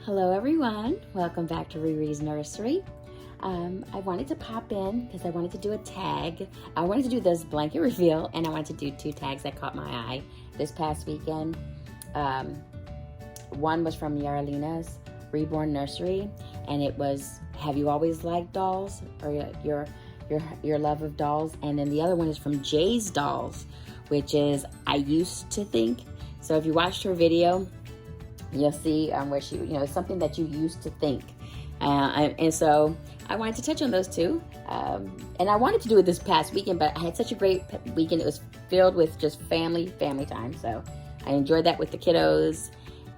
Hello everyone, welcome back to Riri's Nursery. I wanted to pop in because I wanted to do a tag. I wanted to do this blanket reveal and I wanted to do two tags that caught my eye this past weekend. One was from Yaralina's Reborn Nursery and it was, have you always liked dolls, or your love of dolls? And then the other one is from Jay's Dolls, which is I used to think. So if you watched her video, you'll see where she, something that you used to think. And so I wanted to touch on those two. And I wanted to do it this past weekend, but I had such a great weekend. It was filled with just family time. So I enjoyed that with the kiddos.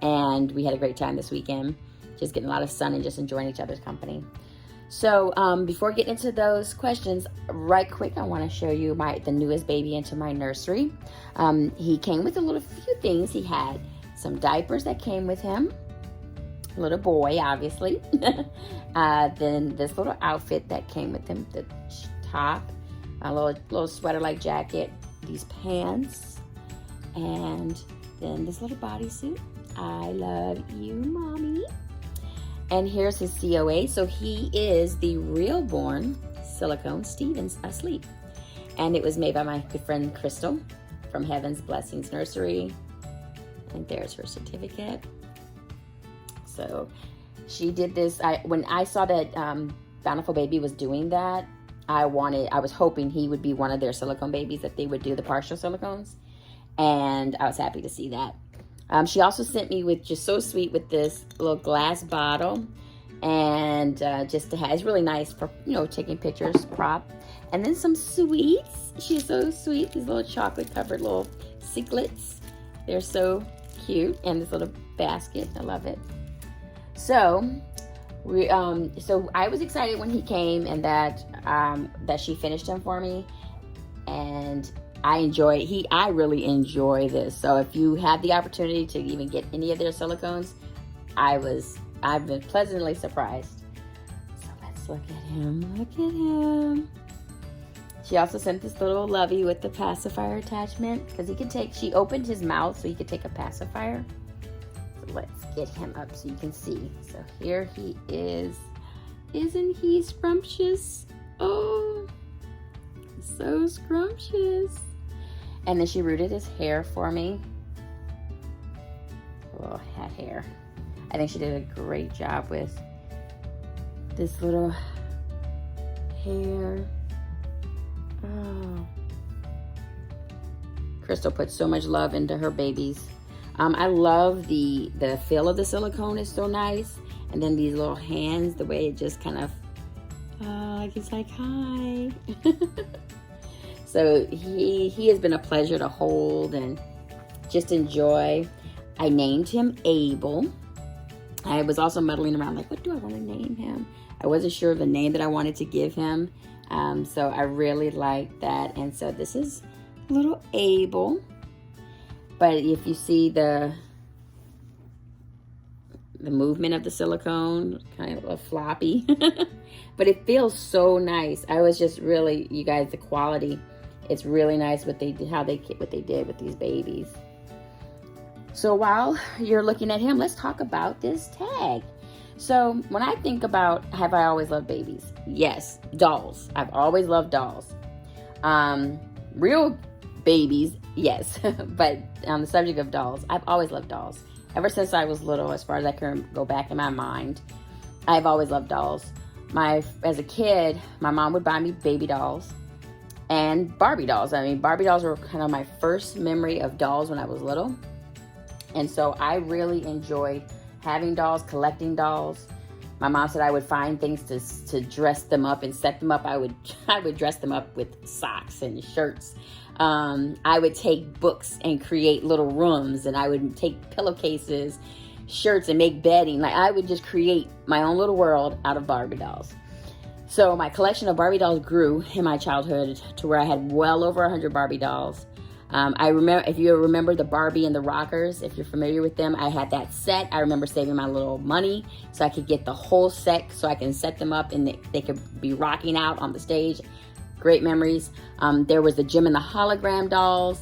And we had a great time this weekend, just getting a lot of sun and just enjoying each other's company. So before getting into those questions, right quick, I want to show you the newest baby into my nursery. He came with a few things. He had some diapers that came with him, a little boy, obviously. Then this little outfit that came with him, the top, a little sweater-like jacket, these pants, and then this little bodysuit. I love you, mommy. And here's his COA. So he is the real-born silicone Stevens asleep. And it was made by my good friend Crystal from Heaven's Blessings Nursery. And there's her certificate. So she did this. When I saw that Bountiful Baby was doing that, I was hoping he would be one of their silicone babies, that they would do the partial silicones. And I was happy to see that. She also sent me with, just so sweet, with this little glass bottle. And just to have, it's really nice for, taking pictures, prop. And then some sweets. She's so sweet. These little chocolate covered little cichlids. They're so cute. And this little basket, I love it. So so I was excited when he came, and that she finished him for me, and I really enjoy this. So if you had the opportunity to even get any of their silicones, I've been pleasantly surprised. So let's look at him. Look at him. She also sent this little lovey with the pacifier attachment, because she opened his mouth so he could take a pacifier. So let's get him up so you can see. So here he is. Isn't he scrumptious? Oh, so scrumptious. And then she rooted his hair for me. Little hat hair. I think she did a great job with this little hair. Oh. Crystal put so much love into her babies. I love the feel of the silicone is so nice. And then these little hands, the way it just kind of, like it's like, hi. So he has been a pleasure to hold and just enjoy. I named him Abel. I was also muddling around like, what do I want to name him? I wasn't sure of the name that I wanted to give him. So I really like that. And so this is little Abel. But if you see the movement of the silicone, kind of a floppy. But it feels so nice. I was just really, you guys, the quality, it's really nice what they did with these babies. So while you're looking at him, let's talk about this tag. So when I think about, have I always loved babies? Yes, dolls. I've always loved dolls. Real babies, yes. But on the subject of dolls, I've always loved dolls. Ever since I was little, as far as I can go back in my mind, I've always loved dolls. As a kid, my mom would buy me baby dolls and Barbie dolls. I mean, Barbie dolls were kind of my first memory of dolls when I was little. And so I really enjoyed having dolls, collecting dolls. My mom said I would find things to dress them up and set them up. I would dress them up with socks and shirts. I would take books and create little rooms, and I would take pillowcases, shirts, and make bedding. Like, I would just create my own little world out of Barbie dolls. So my collection of Barbie dolls grew in my childhood to where I had well over 100 Barbie dolls. I remember, if you remember the Barbie and the Rockers, if you're familiar with them, I had that set. I remember saving my little money so I could get the whole set so I can set them up and they could be rocking out on the stage. Great memories. There was the Jim and the Hologram dolls.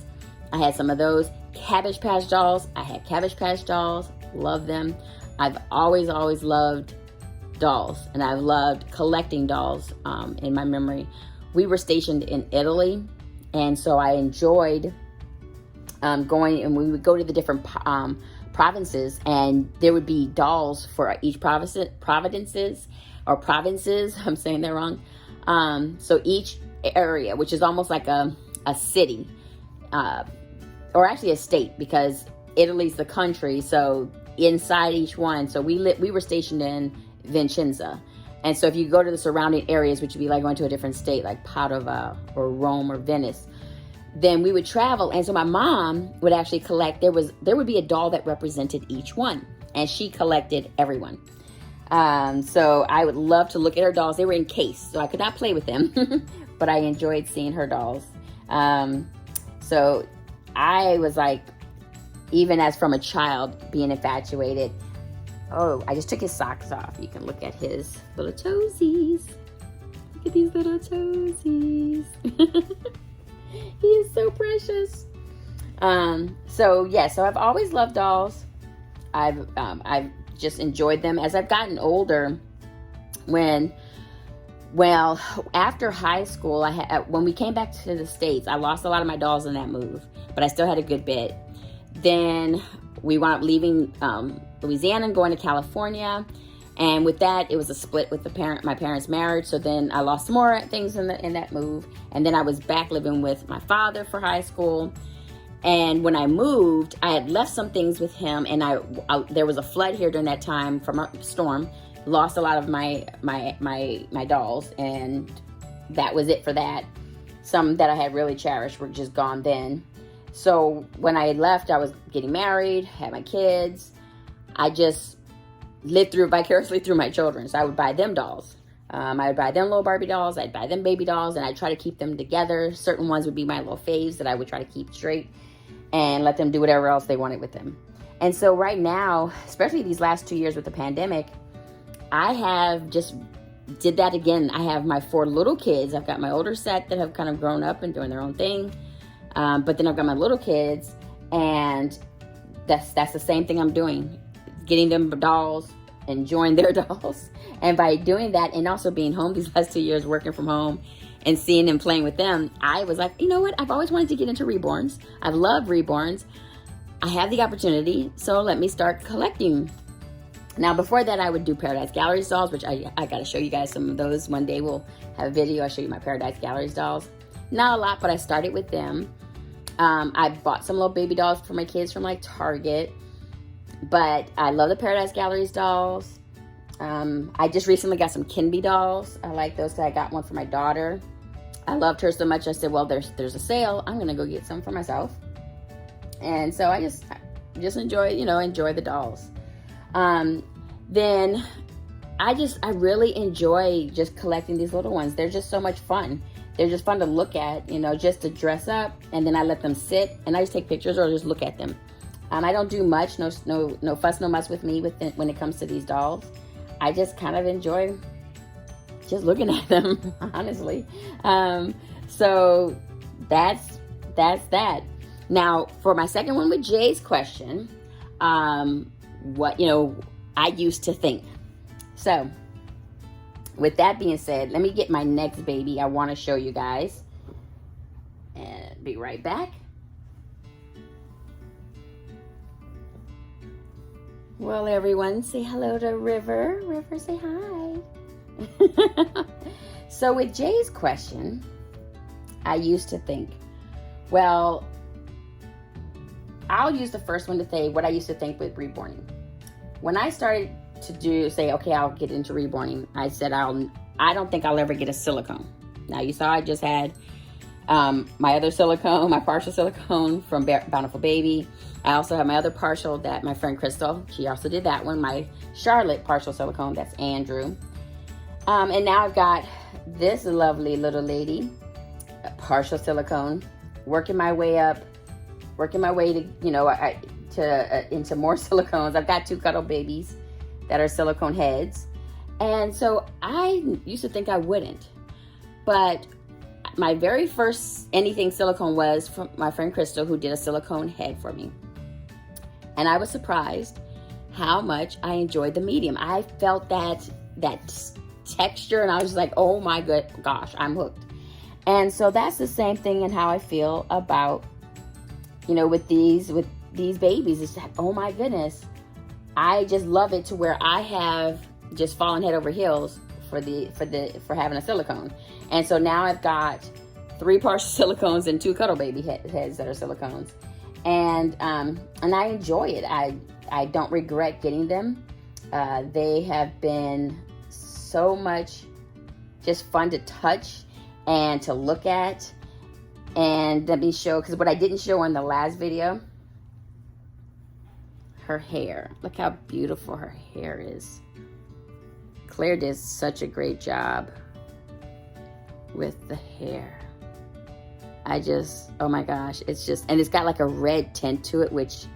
I had some of those. Cabbage Patch dolls. I had Cabbage Patch dolls. Love them. I've always loved dolls, and I've loved collecting dolls in my memory. We were stationed in Italy, and so I enjoyed going, and we would go to the different provinces, and there would be dolls for each provinces. I'm saying that wrong. So each area, which is almost like a city, or actually a state, because Italy's the country, so inside each one. So we were stationed in Vicenza. And so if you go to the surrounding areas, which would be like going to a different state, like Padova or Rome or Venice, then we would travel. And so my mom would actually collect, there would be a doll that represented each one, and she collected everyone. So I would love to look at her dolls. They were encased, so I could not play with them, but I enjoyed seeing her dolls. So I was like, even as from a child, being infatuated. Oh, I just took his socks off. You can look at his little toesies. Look at these little toesies. He is so precious. So I've always loved dolls. I've just enjoyed them as I've gotten older. After high school, when we came back to the States, I lost a lot of my dolls in that move, but I still had a good bit. Then we wound up leaving Louisiana and going to California. And with that, it was a split with my parents' marriage. So then I lost more things in that move. And then I was back living with my father for high school. And when I moved, I had left some things with him. And there was a flood here during that time from a storm. Lost a lot of my dolls, and that was it for that. Some that I had really cherished were just gone then. So when I left, I was getting married, had my kids. I just lived vicariously through my children. So I would buy them dolls. I would buy them little Barbie dolls. I'd buy them baby dolls, and I'd try to keep them together. Certain ones would be my little faves that I would try to keep straight and let them do whatever else they wanted with them. And so right now, especially these last 2 years with the pandemic, I have just did that again. I have my 4 little kids. I've got my older set that have kind of grown up and doing their own thing. But then I've got my little kids, and that's the same thing I'm doing. Getting them dolls, enjoying their dolls. And by doing that, and also being home these last 2 years, working from home and seeing them playing with them, I was like, you know what? I've always wanted to get into reborns. I've loved reborns. I have the opportunity, so let me start collecting. Now, before that, I would do Paradise Galleries dolls, which I got to show you guys some of those. One day we'll have a video. I'll show you my Paradise Galleries dolls. Not a lot, but I started with them. I bought some little baby dolls for my kids from like Target, but I love the Paradise Galleries dolls. I just recently got some Kinby dolls. I like those because I got one for my daughter. I loved her so much. I said, well, there's a sale. I'm going to go get some for myself. And so I just enjoy the dolls. Then I really enjoy just collecting these little ones. They're just so much fun. They're just fun to look at, just to dress up, and then I let them sit and I just take pictures or just look at them. I don't do much, no fuss, no muss with me when it comes to these dolls. I just kind of enjoy just looking at them, honestly. So that's that. Now, for my second one with Jay's question, what I used to think. So with that being said, let me get my next baby I want to show you guys, and be right back. Well, everyone, say hello to River. River, say hi. So with Jay's question, I used to think, well, I'll use the first one to say what I used to think with reborning. When I started to say, okay, I'll get into reborning, I said, I don't think I'll ever get a silicone. Now, you saw I just had my other silicone, my partial silicone from Bountiful Baby. I also have my other partial that my friend Crystal, she also did that one. My Charlotte partial silicone, that's Andrew. And now I've got this lovely little lady, a partial silicone, working my way to, into more silicones. I've got 2 cuddle babies that are silicone heads. And so I used to think I wouldn't. But my very first anything silicone was from my friend Crystal, who did a silicone head for me. And I was surprised how much I enjoyed the medium. I felt that texture, and I was just like, oh my gosh, I'm hooked. And so that's the same thing in how I feel about, with these babies. It's like, oh my goodness, I just love it to where I have just fallen head over heels for having a silicone. And so now I've got 3 partial silicones and 2 cuddle baby heads that are silicones. And I enjoy it. I don't regret getting them. They have been so much just fun to touch and to look at. And let me show, because what I didn't show in the last video, her hair. Look how beautiful her hair is. Claire did such a great job with the hair. Oh my gosh, and it's got like a red tint to it, which,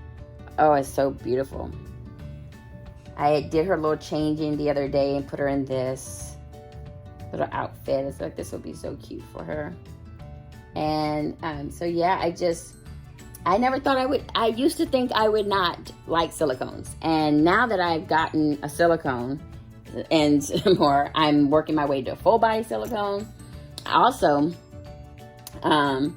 oh, it's so beautiful. I did her little changing the other day and put her in this little outfit. It's like, this will be so cute for her. And so yeah, I never thought I used to think I would not like silicones. And now that I've gotten a silicone and more, I'm working my way to a full body silicone. Also, I'm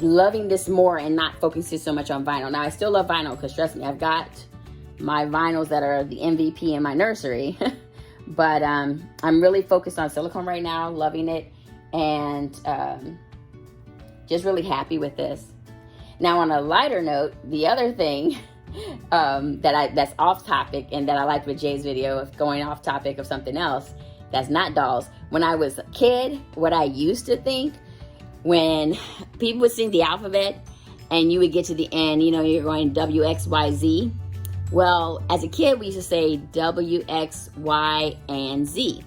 loving this more and not focusing so much on vinyl. Now, I still love vinyl because, trust me, I've got my vinyls that are the MVP in my nursery. But I'm really focused on silicone right now, loving it, and just really happy with this. Now, on a lighter note, the other thing that's off topic and that I liked with Jay's video of going off topic of something else that's not dolls. When I was a kid, what I used to think, when people would sing the alphabet and you would get to the end, you're going W, X, Y, Z. Well, as a kid, we used to say W, X, Y, and Z.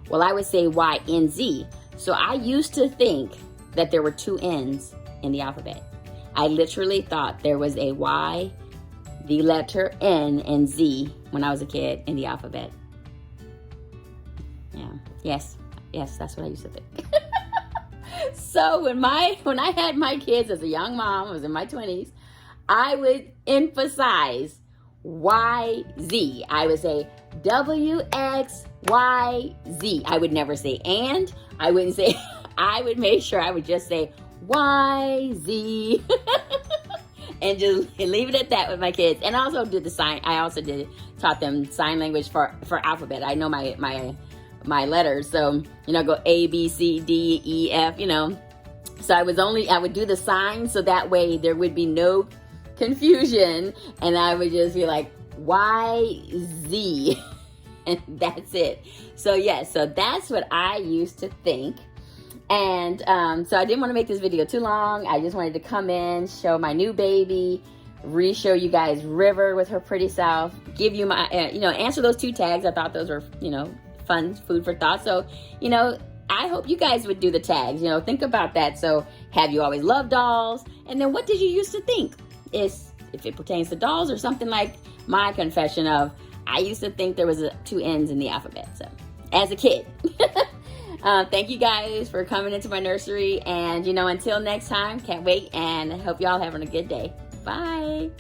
Well, I would say Y, N, Z. So I used to think that there were 2 N's in the alphabet. I literally thought there was a Y, the letter N, and Z when I was a kid in the alphabet. Yeah. Yes, that's what I used to think. So when I had my kids as a young mom, I was in my 20s, I would emphasize Y-Z. I would say W-X-Y-Z. I would never say and. I wouldn't say, I would make sure I would just say Y-Z. And just leave it at that with my kids. And I also did taught them sign language for alphabet. I know my letters. So, go A, B, C, D, E, F, So I would do the signs so that way there would be no confusion. And I would just be like, Y, Z. And that's it. So yes, so that's what I used to think. And so I didn't want to make this video too long. I just wanted to come in, show my new baby, re-show you guys River with her pretty self, give you my, answer those 2 tags. I thought those were, fun food for thought. So, I hope you guys would do the tags, think about that. So, have you always loved dolls? And then what did you used to think? If it pertains to dolls or something like my confession of, I used to think there was 2 N's in the alphabet. So, as a kid. Thank you guys for coming into my nursery. And, until next time, can't wait. And I hope y'all having a good day. Bye.